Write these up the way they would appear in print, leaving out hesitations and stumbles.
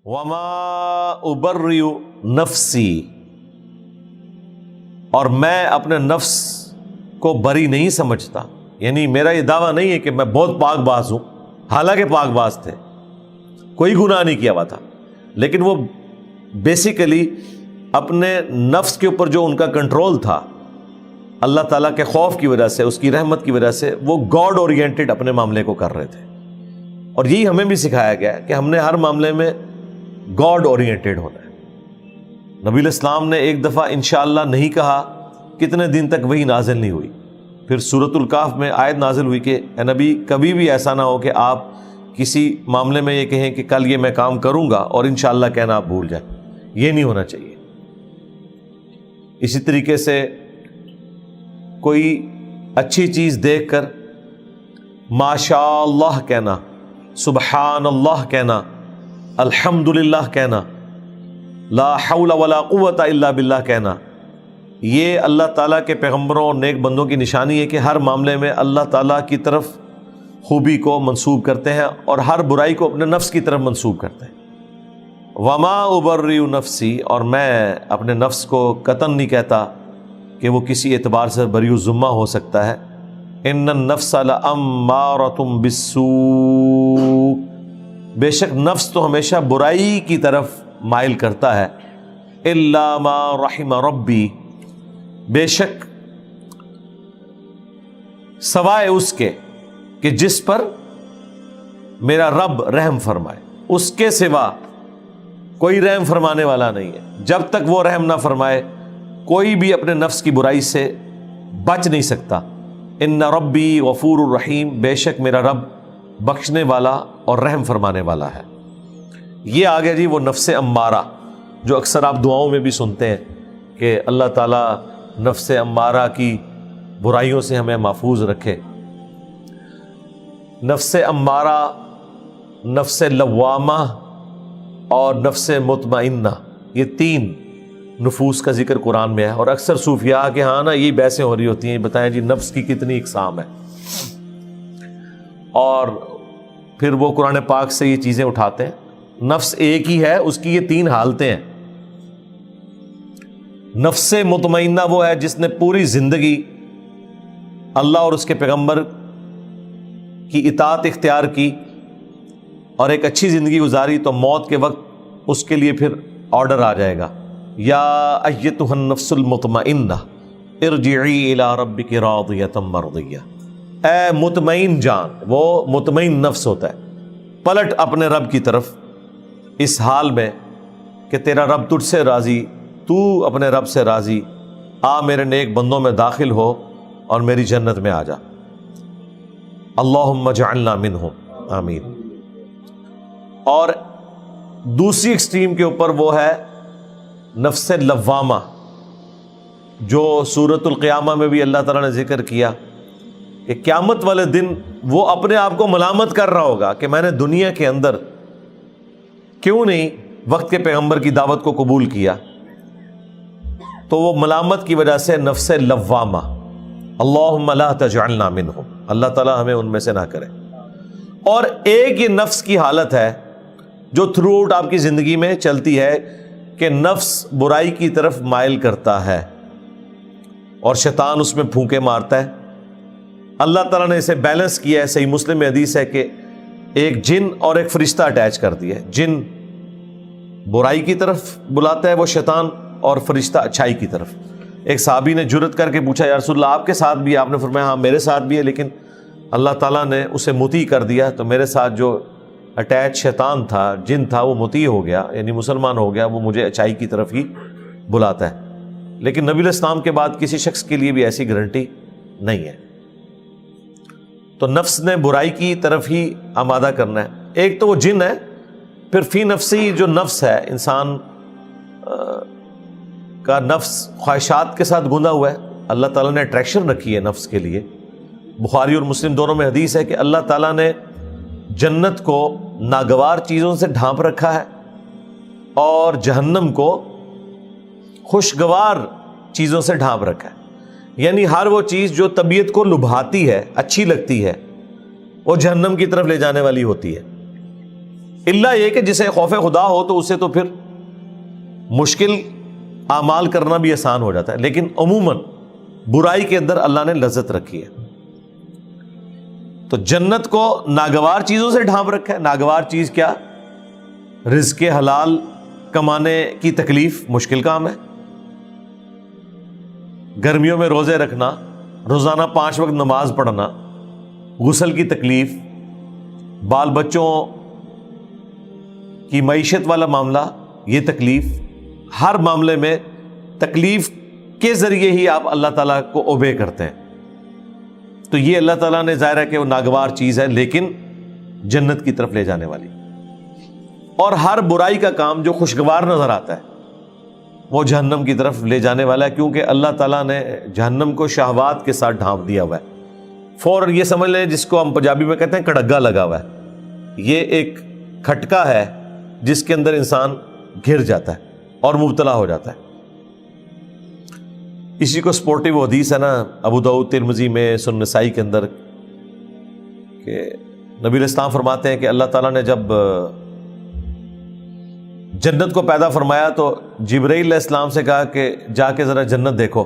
وما ابرئ نفسی، اور میں اپنے نفس کو بری نہیں سمجھتا، یعنی میرا یہ دعویٰ نہیں ہے کہ میں بہت پاک باز ہوں، حالانکہ پاک باز تھے، کوئی گناہ نہیں کیا ہوا تھا، لیکن وہ بیسیکلی اپنے نفس کے اوپر جو ان کا کنٹرول تھا اللہ تعالیٰ کے خوف کی وجہ سے، اس کی رحمت کی وجہ سے، وہ گاڈ اورینٹڈ اپنے معاملے کو کر رہے تھے. اور یہی ہمیں بھی سکھایا گیا ہے کہ ہم نے ہر معاملے میں گاڈ اورینٹڈ ہونا ہے. نبی الاسلام نے ایک دفعہ انشاءاللہ نہیں کہا، کتنے دن تک وہی نازل نہیں ہوئی. پھر سورۃ الکہف میں آیت نازل ہوئی کہ اے نبی کبھی بھی ایسا نہ ہو کہ آپ کسی معاملے میں یہ کہیں کہ کل یہ میں کام کروں گا اور انشاءاللہ کہنا آپ بھول جائیں. یہ نہیں ہونا چاہیے. اسی طریقے سے کوئی اچھی چیز دیکھ کر ماشاء اللہ کہنا، سبحان اللہ کہنا، الحمدللہ کہنا، لا حول ولا قوت الا باللہ کہنا، یہ اللہ تعالیٰ کے پیغمبروں اور نیک بندوں کی نشانی ہے کہ ہر معاملے میں اللہ تعالیٰ کی طرف خوبی کو منسوب کرتے ہیں اور ہر برائی کو اپنے نفس کی طرف منسوب کرتے ہیں. وما ابرئ نفسی، اور میں اپنے نفس کو قطعاً نہیں کہتا کہ وہ کسی اعتبار سے بری الذمہ ہو سکتا ہے. ان النفس لامارۃ بالسوء، بے شک نفس تو ہمیشہ برائی کی طرف مائل کرتا ہے. الا ما رحم ربی، بے شک سوائے اس کے کہ جس پر میرا رب رحم فرمائے، اس کے سوا کوئی رحم فرمانے والا نہیں ہے. جب تک وہ رحم نہ فرمائے کوئی بھی اپنے نفس کی برائی سے بچ نہیں سکتا. ان ربی غفور الرحیم، بے شک میرا رب بخشنے والا اور رحم فرمانے والا ہے. یہ آگے جی وہ نفس امارہ جو اکثر آپ دعاؤں میں بھی سنتے ہیں کہ اللہ تعالیٰ نفس امارہ کی برائیوں سے ہمیں محفوظ رکھے. نفس امارہ، نفس لوامہ اور نفس مطمئنہ، یہ تین نفوس کا ذکر قرآن میں ہے. اور اکثر صوفیاء کے ہاں نا یہ بحثیں ہو رہی ہوتی ہیں، بتائیں جی نفس کی کتنی اقسام ہے، اور پھر وہ قرآن پاک سے یہ چیزیں اٹھاتے ہیں. نفس ایک ہی ہے، اس کی یہ تین حالتیں ہیں. نفس مطمئنہ وہ ہے جس نے پوری زندگی اللہ اور اس کے پیغمبر کی اطاعت اختیار کی اور ایک اچھی زندگی گزاری، تو موت کے وقت اس کے لیے پھر آرڈر آ جائے گا، یا ایتھا النفس المطمئنہ ارجعی الی ربک راضیۃ مرضیہ، اے مطمئن جان. وہ مطمئن نفس ہوتا ہے، پلٹ اپنے رب کی طرف اس حال میں کہ تیرا رب تجھ سے راضی، تو اپنے رب سے راضی، آ میرے نیک بندوں میں داخل ہو اور میری جنت میں آ جا. اللہم اجعلنا منہم، آمین. اور دوسری ایکسٹریم کے اوپر وہ ہے نفس لوامہ، جو سورۃ القیامہ میں بھی اللہ تعالیٰ نے ذکر کیا کہ قیامت والے دن وہ اپنے آپ کو ملامت کر رہا ہوگا کہ میں نے دنیا کے اندر کیوں نہیں وقت کے پیغمبر کی دعوت کو قبول کیا. تو وہ ملامت کی وجہ سے نفس لوامہ، اللہم لا تجعلنا منہم، اللہ تعالیٰ ہمیں ان میں سے نہ کرے. اور ایک یہ نفس کی حالت ہے جو تھرو آؤٹ آپ کی زندگی میں چلتی ہے کہ نفس برائی کی طرف مائل کرتا ہے اور شیطان اس میں پھونکے مارتا ہے. اللہ تعالیٰ نے اسے بیلنس کیا ہے. صحیح مسلم میں حدیث ہے کہ ایک جن اور ایک فرشتہ اٹیچ کر دیا ہے. جن برائی کی طرف بلاتا ہے وہ شیطان، اور فرشتہ اچھائی کی طرف. ایک صحابی نے جرت کر کے پوچھا یا رسول اللہ آپ کے ساتھ بھی؟ آپ نے فرمایا ہاں میرے ساتھ بھی ہے، لیکن اللہ تعالیٰ نے اسے مطیع کر دیا، تو میرے ساتھ جو اٹیچ شیطان تھا، جن تھا، وہ مطیع ہو گیا، یعنی مسلمان ہو گیا، وہ مجھے اچھائی کی طرف ہی بلاتا ہے. لیکن نبی علیہ السلام کے بعد کسی شخص کے لیے بھی ایسی گارنٹی نہیں ہے. تو نفس نے برائی کی طرف ہی آمادہ کرنا ہے. ایک تو وہ جن ہے، پھر فی نفسی جو نفس ہے، انسان کا نفس خواہشات کے ساتھ گندا ہوا ہے. اللہ تعالیٰ نے اٹریکشن رکھی ہے نفس کے لیے. بخاری اور مسلم دونوں میں حدیث ہے کہ اللہ تعالیٰ نے جنت کو ناگوار چیزوں سے ڈھانپ رکھا ہے اور جہنم کو خوشگوار چیزوں سے ڈھانپ رکھا ہے. یعنی ہر وہ چیز جو طبیعت کو لبھاتی ہے، اچھی لگتی ہے، وہ جہنم کی طرف لے جانے والی ہوتی ہے. الا یہ کہ جسے خوف خدا ہو تو اسے تو پھر مشکل اعمال کرنا بھی آسان ہو جاتا ہے، لیکن عموماً برائی کے اندر اللہ نے لذت رکھی ہے۔ تو جنت کو ناگوار چیزوں سے ڈھانپ رکھا ہے۔ ناگوار چیز کیا؟ رزق حلال کمانے کی تکلیف، مشکل کام ہے۔ گرمیوں میں روزے رکھنا، روزانہ 5 وقت نماز پڑھنا، غسل کی تکلیف، بال بچوں کی معیشت والا معاملہ، یہ تکلیف، ہر معاملے میں تکلیف کے ذریعے ہی آپ اللہ تعالیٰ کو اوبے کرتے ہیں۔ تو یہ اللہ تعالیٰ نے ظاہر ہے کہ وہ ناگوار چیز ہے، لیکن جنت کی طرف لے جانے والی۔ اور ہر برائی کا کام جو خوشگوار نظر آتا ہے وہ جہنم کی طرف لے جانے والا ہے، کیونکہ اللہ تعالیٰ نے جہنم کو شہوات کے ساتھ ڈھانپ دیا ہوا ہے۔ فوراً یہ سمجھ لیں، جس کو ہم پنجابی میں کہتے ہیں کڑگا لگا ہوا ہے، یہ ایک کھٹکا ہے جس کے اندر انسان گر جاتا ہے اور مبتلا ہو جاتا ہے۔ اسی کو سپورٹیو حدیث ہے نا ابو داؤد، ترمذی میں، سنن نسائی کے اندر، کہ نبی علیہ السلام فرماتے ہیں کہ اللہ تعالیٰ نے جب جنت کو پیدا فرمایا تو جبرائیل علیہ السلام سے کہا کہ جا کے ذرا جنت دیکھو۔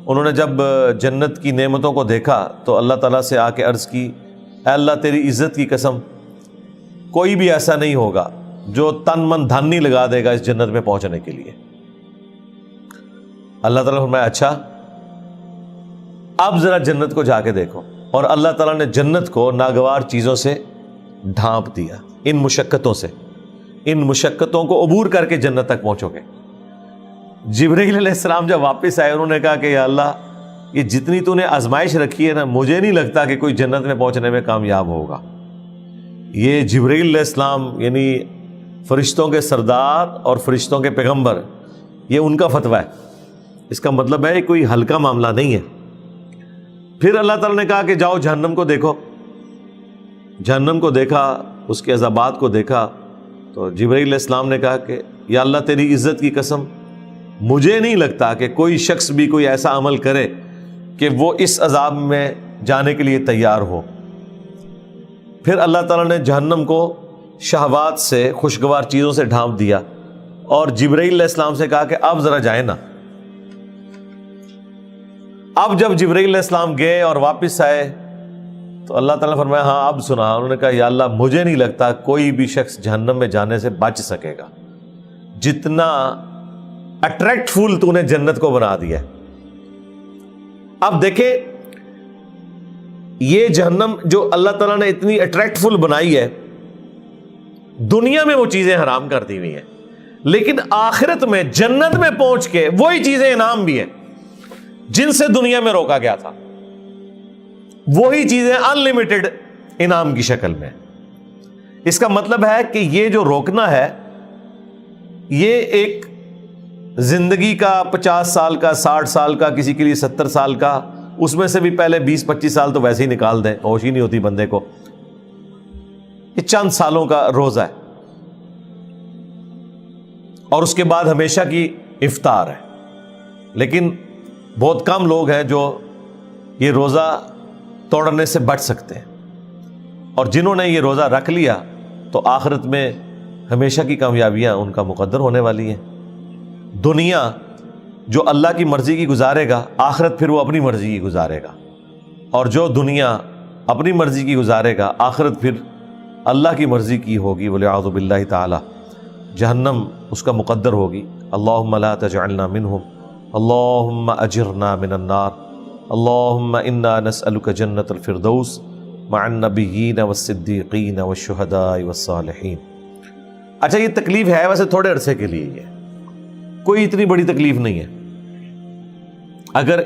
انہوں نے جب جنت کی نعمتوں کو دیکھا تو اللہ تعالیٰ سے آ کے عرض کی، اے اللہ تیری عزت کی قسم، کوئی بھی ایسا نہیں ہوگا جو تن من دھن نہیں لگا دے گا اس جنت میں پہنچنے کے لیے۔ اللہ تعالیٰ نے فرمایا اچھا اب ذرا جنت کو جا کے دیکھو، اور اللہ تعالیٰ نے جنت کو ناگوار چیزوں سے ڈھانپ دیا، ان مشقتوں سے، ان مشقتوں کو عبور کر کے جنت تک پہنچو گے۔ جبرائیل علیہ السلام جب واپس آئے، انہوں نے کہا کہ یا اللہ، یہ جتنی تو نے آزمائش رکھی ہے نا، مجھے نہیں لگتا کہ کوئی جنت میں پہنچنے میں کامیاب ہوگا۔ یہ جبرائیل علیہ السلام یعنی فرشتوں کے سردار اور فرشتوں کے پیغمبر، یہ ان کا فتویٰ ہے، اس کا مطلب ہے کوئی ہلکا معاملہ نہیں ہے۔ پھر اللہ تعالیٰ نے کہا کہ جاؤ جہنم کو دیکھو۔ جہنم کو دیکھا، اس کے عذابات کو دیکھا، تو جبرائیل علیہ السلام نے کہا کہ یا اللہ تیری عزت کی قسم، مجھے نہیں لگتا کہ کوئی شخص بھی کوئی ایسا عمل کرے کہ وہ اس عذاب میں جانے کے لیے تیار ہو۔ پھر اللہ تعالیٰ نے جہنم کو شہوات سے، خوشگوار چیزوں سے ڈھانپ دیا، اور جبرائیل علیہ السلام سے کہا کہ اب ذرا جائیں نا۔ اب جب جبرائیل علیہ السلام گئے اور واپس آئے تو اللہ تعالیٰ نے فرمایا ہاں اب سنا۔ انہوں نے کہا یا اللہ مجھے نہیں لگتا کوئی بھی شخص جہنم میں جانے سے بچ سکے گا، جتنا اٹریکٹ فل تو نے جنت کو بنا دیا۔ اب دیکھیں یہ جہنم جو اللہ تعالیٰ نے اتنی اٹریکٹ فل بنائی ہے، دنیا میں وہ چیزیں حرام کر دی ہوئی ہیں، لیکن آخرت میں جنت میں پہنچ کے وہی چیزیں انعام بھی ہیں جن سے دنیا میں روکا گیا تھا، وہی چیزیں انلمیٹڈ انعام کی شکل میں۔ اس کا مطلب ہے کہ یہ جو روکنا ہے، یہ ایک زندگی کا 50 سال کا، 60 سال کا، کسی کے لیے 70 سال کا، اس میں سے بھی پہلے 20-25 سال تو ویسے ہی نکال دیں، ہوش ہی نہیں ہوتی بندے کو۔ یہ چند سالوں کا روزہ ہے، اور اس کے بعد ہمیشہ کی افطار ہے۔ لیکن بہت کم لوگ ہیں جو یہ روزہ توڑنے سے بچ سکتے ہیں، اور جنہوں نے یہ روزہ رکھ لیا تو آخرت میں ہمیشہ کی کامیابیاں ان کا مقدر ہونے والی ہیں۔ دنیا جو اللہ کی مرضی کی گزارے گا، آخرت پھر وہ اپنی مرضی کی گزارے گا، اور جو دنیا اپنی مرضی کی گزارے گا، آخرت پھر اللہ کی مرضی کی ہوگی، والعیاذ باللہ تعالی جہنم اس کا مقدر ہوگی۔ اللہم لا تجعلنا منہم، اللہم اجرنا من النار، اللہم انا نسألک جنت الفردوس مع النبیین والصدیقین والشہداء والصالحین۔ اچھا یہ تکلیف ہے ویسے تھوڑے عرصے کے لیے، یہ کوئی اتنی بڑی تکلیف نہیں ہے۔ اگر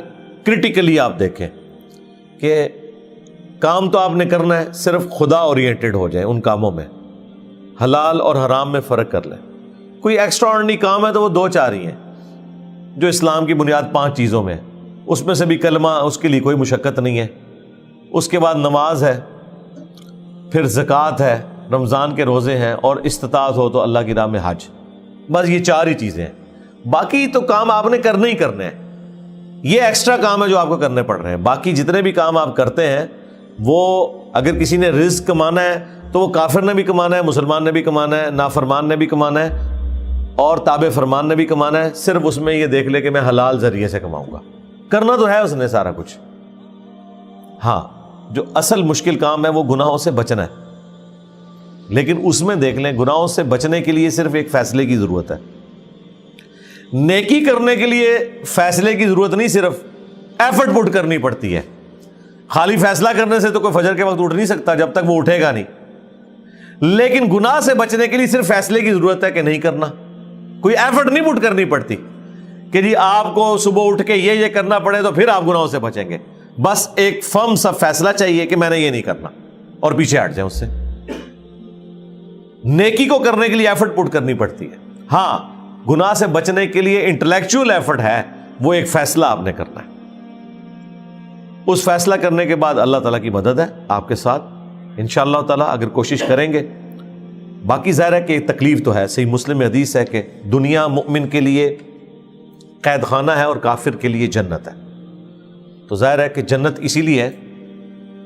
کرٹیکلی آپ دیکھیں کہ کام تو آپ نے کرنا ہے، صرف خدا اورینٹڈ ہو جائیں ان کاموں میں، حلال اور حرام میں فرق کر لیں۔ کوئی ایکسٹرا آرڈنری کام ہے تو وہ 2-4 ہی ہیں جو اسلام کی بنیاد 5 چیزوں میں، اس میں سے بھی کلمہ، اس کے لیے کوئی مشقت نہیں ہے، اس کے بعد نماز ہے، پھر زکوٰۃ ہے، رمضان کے روزے ہیں، اور استطاعت ہو تو اللہ کی راہ میں حج۔ بس یہ 4 ہی چیزیں ہیں، باقی تو کام آپ نے کرنے ہی کرنے ہیں۔ یہ ایکسٹرا کام ہے جو آپ کو کرنے پڑ رہے ہیں۔ باقی جتنے بھی کام آپ کرتے ہیں وہ اگر کسی نے رزق کمانا ہے تو وہ کافر نے بھی کمانا ہے، مسلمان نے بھی کمانا ہے، نافرمان نے بھی کمانا ہے اور تابع فرمان نے بھی کمانا ہے، صرف اس میں یہ دیکھ لے کہ میں حلال ذریعے سے کماؤں گا۔ کرنا تو ہے اس نے سارا کچھ، ہاں جو اصل مشکل کام ہے وہ گناہوں سے بچنا ہے، لیکن اس میں دیکھ لیں گناہوں سے بچنے کے لیے صرف ایک فیصلے کی ضرورت ہے۔ نیکی کرنے کے لیے فیصلے کی ضرورت نہیں، صرف ایفرٹ پٹ کرنی پڑتی ہے۔ خالی فیصلہ کرنے سے تو کوئی فجر کے وقت اٹھ نہیں سکتا جب تک وہ اٹھے گا نہیں، لیکن گناہ سے بچنے کے لیے صرف فیصلے کی ضرورت ہے کہ نہیں کرنا، کوئی ایفرٹ نہیں پٹ کرنی پڑتی کہ جی آپ کو صبح اٹھ کے یہ کرنا پڑے تو پھر آپ گناہوں سے بچیں گے۔ بس ایک فرم سا فیصلہ چاہیے کہ میں نے یہ نہیں کرنا اور پیچھے ہٹ جائیں اس سے۔ نیکی کو کرنے کے لیے ایفرٹ پٹ کرنی پڑتی ہے، ہاں گناہ سے بچنے کے لیے انٹلیکچوئل ایفرٹ ہے، وہ ایک فیصلہ آپ نے کرنا ہے۔ اس فیصلہ کرنے کے بعد اللہ تعالیٰ کی مدد ہے آپ کے ساتھ انشاءاللہ تعالیٰ، اگر کوشش کریں گے۔ باقی ظاہر ہے کہ تکلیف تو ہے، صحیح مسلم میں حدیث ہے کہ دنیا مومن کے لیے قید خانہ ہے اور کافر کے لیے جنت ہے۔ تو ظاہر ہے کہ جنت اسی لیے ہے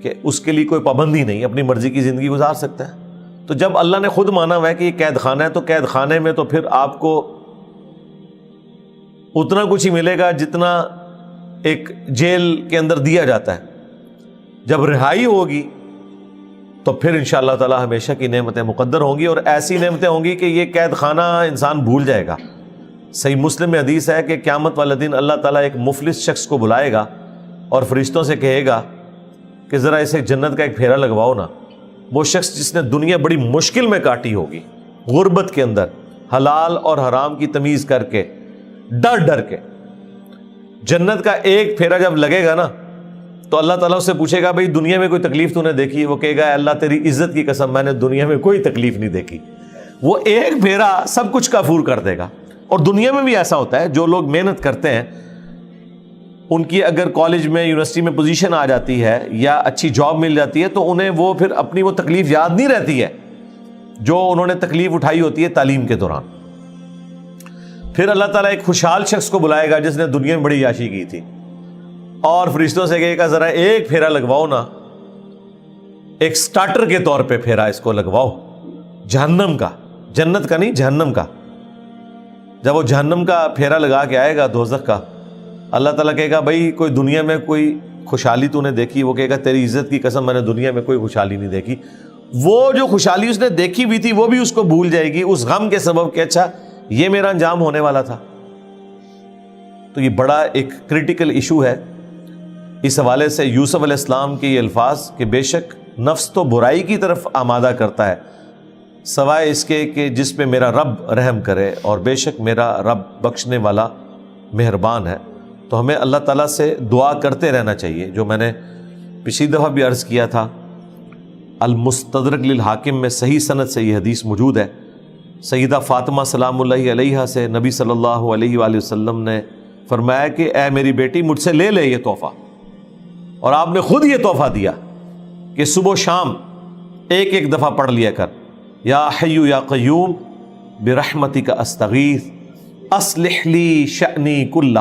کہ اس کے لیے کوئی پابندی نہیں، اپنی مرضی کی زندگی گزار سکتا ہے۔ تو جب اللہ نے خود مانا ہوا ہے کہ یہ قید خانہ ہے، تو قید خانے میں تو پھر آپ کو اتنا کچھ ہی ملے گا جتنا ایک جیل کے اندر دیا جاتا ہے۔ جب رہائی ہوگی تو پھر انشاءاللہ تعالی ہمیشہ کی نعمتیں مقدر ہوں گی، اور ایسی نعمتیں ہوں گی کہ یہ قید خانہ انسان بھول جائے گا۔ صحیح مسلم میں حدیث ہے کہ قیامت والے دن اللہ تعالیٰ ایک مفلس شخص کو بلائے گا اور فرشتوں سے کہے گا کہ ذرا اسے جنت کا ایک پھیرا لگواؤ نا۔ وہ شخص جس نے دنیا بڑی مشکل میں کاٹی ہوگی، غربت کے اندر حلال اور حرام کی تمیز کر کے، ڈر ڈر کے، جنت کا ایک پھیرا جب لگے گا نا تو اللہ تعالیٰ اس سے پوچھے گا بھئی دنیا میں کوئی تکلیف تو نے دیکھی؟ وہ کہے گا اللہ تیری عزت کی قسم میں نے دنیا میں کوئی تکلیف نہیں دیکھی۔ وہ ایک پھیرا سب کچھ کافور کر دے گا۔ اور دنیا میں بھی ایسا ہوتا ہے، جو لوگ محنت کرتے ہیں ان کی اگر کالج میں یونیورسٹی میں پوزیشن آ جاتی ہے یا اچھی جاب مل جاتی ہے تو انہیں وہ پھر اپنی وہ تکلیف یاد نہیں رہتی ہے جو انہوں نے تکلیف اٹھائی ہوتی ہے تعلیم کے دوران۔ پھر اللہ تعالیٰ ایک خوشحال شخص کو بلائے گا جس نے دنیا میں بڑی عیاشی کی تھی، اور فرشتوں سے کہے گا ذرا ایک پھیرا لگواؤ نا، ایک سٹارٹر کے طور پہ پھیرا اس کو لگواؤ جہنم کا، جنت کا نہیں جہنم کا۔ جب وہ جہنم کا پھیرا لگا کے آئے گا دوزخ کا، اللہ تعالیٰ کہے گا بھائی کوئی دنیا میں کوئی خوشحالی تو نے دیکھی؟ وہ کہے گا تیری عزت کی قسم میں نے دنیا میں کوئی خوشحالی نہیں دیکھی۔ وہ جو خوشحالی اس نے دیکھی بھی تھی وہ بھی اس کو بھول جائے گی اس غم کے سبب کہ اچھا یہ میرا انجام ہونے والا تھا۔ تو یہ بڑا ایک کریٹیکل ایشو ہے۔ اس حوالے سے یوسف علیہ السلام کے یہ الفاظ کہ بے شک نفس تو برائی کی طرف آمادہ کرتا ہے سوائے اس کے کہ جس پہ میرا رب رحم کرے، اور بے شک میرا رب بخشنے والا مہربان ہے۔ تو ہمیں اللہ تعالیٰ سے دعا کرتے رہنا چاہیے، جو میں نے پچھلی دفعہ بھی عرض کیا تھا۔ المستدرک للحاکم میں صحیح سند سے یہ حدیث موجود ہے، سیدہ فاطمہ سلام اللہ علیہا سے نبی صلی اللہ علیہ وآلہ وسلم نے فرمایا کہ اے میری بیٹی مجھ سے لے لے یہ تحفہ، اور آپ نے خود یہ تحفہ دیا کہ صبح و شام ایک ایک دفعہ پڑھ لیا کر، یا حی یا قیوم برحمتک استغیث اصلح لی شأنی کلہ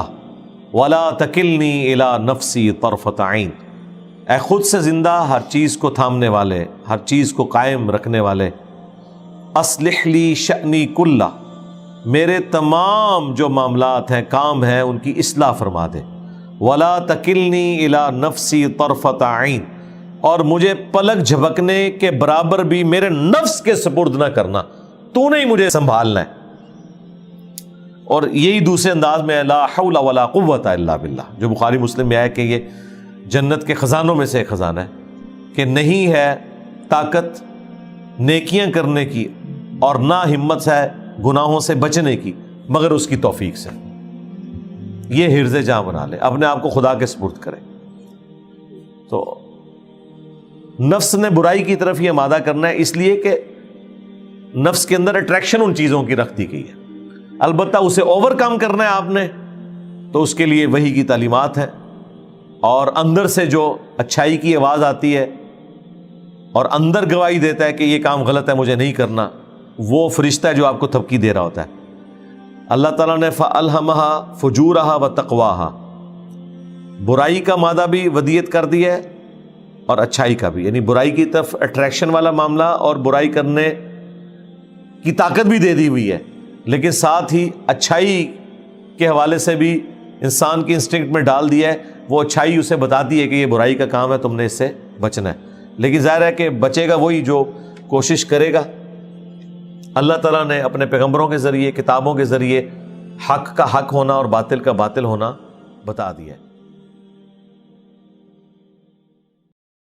ولا تکلنی الی نفسی طرفۃ عین۔ اے خود سے زندہ، ہر چیز کو تھامنے والے، ہر چیز کو قائم رکھنے والے، اصلح لی شأنی کلہ، میرے تمام جو معاملات ہیں کام ہیں ان کی اصلاح فرما دے، ولا تکلنی الی نفسی طرفۃ عین، اور مجھے پلک جھپکنے کے برابر بھی میرے نفس کے سپرد نہ کرنا، تو نے ہی مجھے سنبھالنا ہے۔ اور یہی دوسرے انداز میں لا حول ولا قوت الا باللہ، جو بخاری مسلم میں آیا کہ یہ جنت کے خزانوں میں سے ایک خزانہ ہے کہ نہیں ہے طاقت نیکیاں کرنے کی اور نہ ہمت ہے گناہوں سے بچنے کی مگر اس کی توفیق سے۔ یہ حرز جاں بنا لے، اپنے آپ کو خدا کے سپرد کرے۔ تو نفس نے برائی کی طرف ہی آمادہ کرنا ہے، اس لیے کہ نفس کے اندر اٹریکشن ان چیزوں کی رکھ دی گئی ہے۔ البتہ اسے اوور کم کرنا ہے آپ نے، تو اس کے لیے وحی کی تعلیمات ہیں، اور اندر سے جو اچھائی کی آواز آتی ہے اور اندر گواہی دیتا ہے کہ یہ کام غلط ہے مجھے نہیں کرنا، وہ فرشتہ ہے جو آپ کو تھپکی دے رہا ہوتا ہے۔ اللہ تعالیٰ نے فَأَلْهَمَهَا فُجُورَهَا وَتَقْوَاهَا، برائی کا مادہ بھی ودیت کر دی ہے اور اچھائی کا بھی، یعنی برائی کی طرف اٹریکشن والا معاملہ اور برائی کرنے کی طاقت بھی دے دی ہوئی ہے، لیکن ساتھ ہی اچھائی کے حوالے سے بھی انسان کی انسٹنکٹ میں ڈال دیا ہے، وہ اچھائی اسے بتاتی ہے کہ یہ برائی کا کام ہے، تم نے اس سے بچنا ہے۔ لیکن ظاہر ہے کہ بچے گا وہی جو کوشش کرے گا۔ اللہ تعالیٰ نے اپنے پیغمبروں کے ذریعے، کتابوں کے ذریعے حق کا حق ہونا اور باطل کا باطل ہونا بتا دیا ہے۔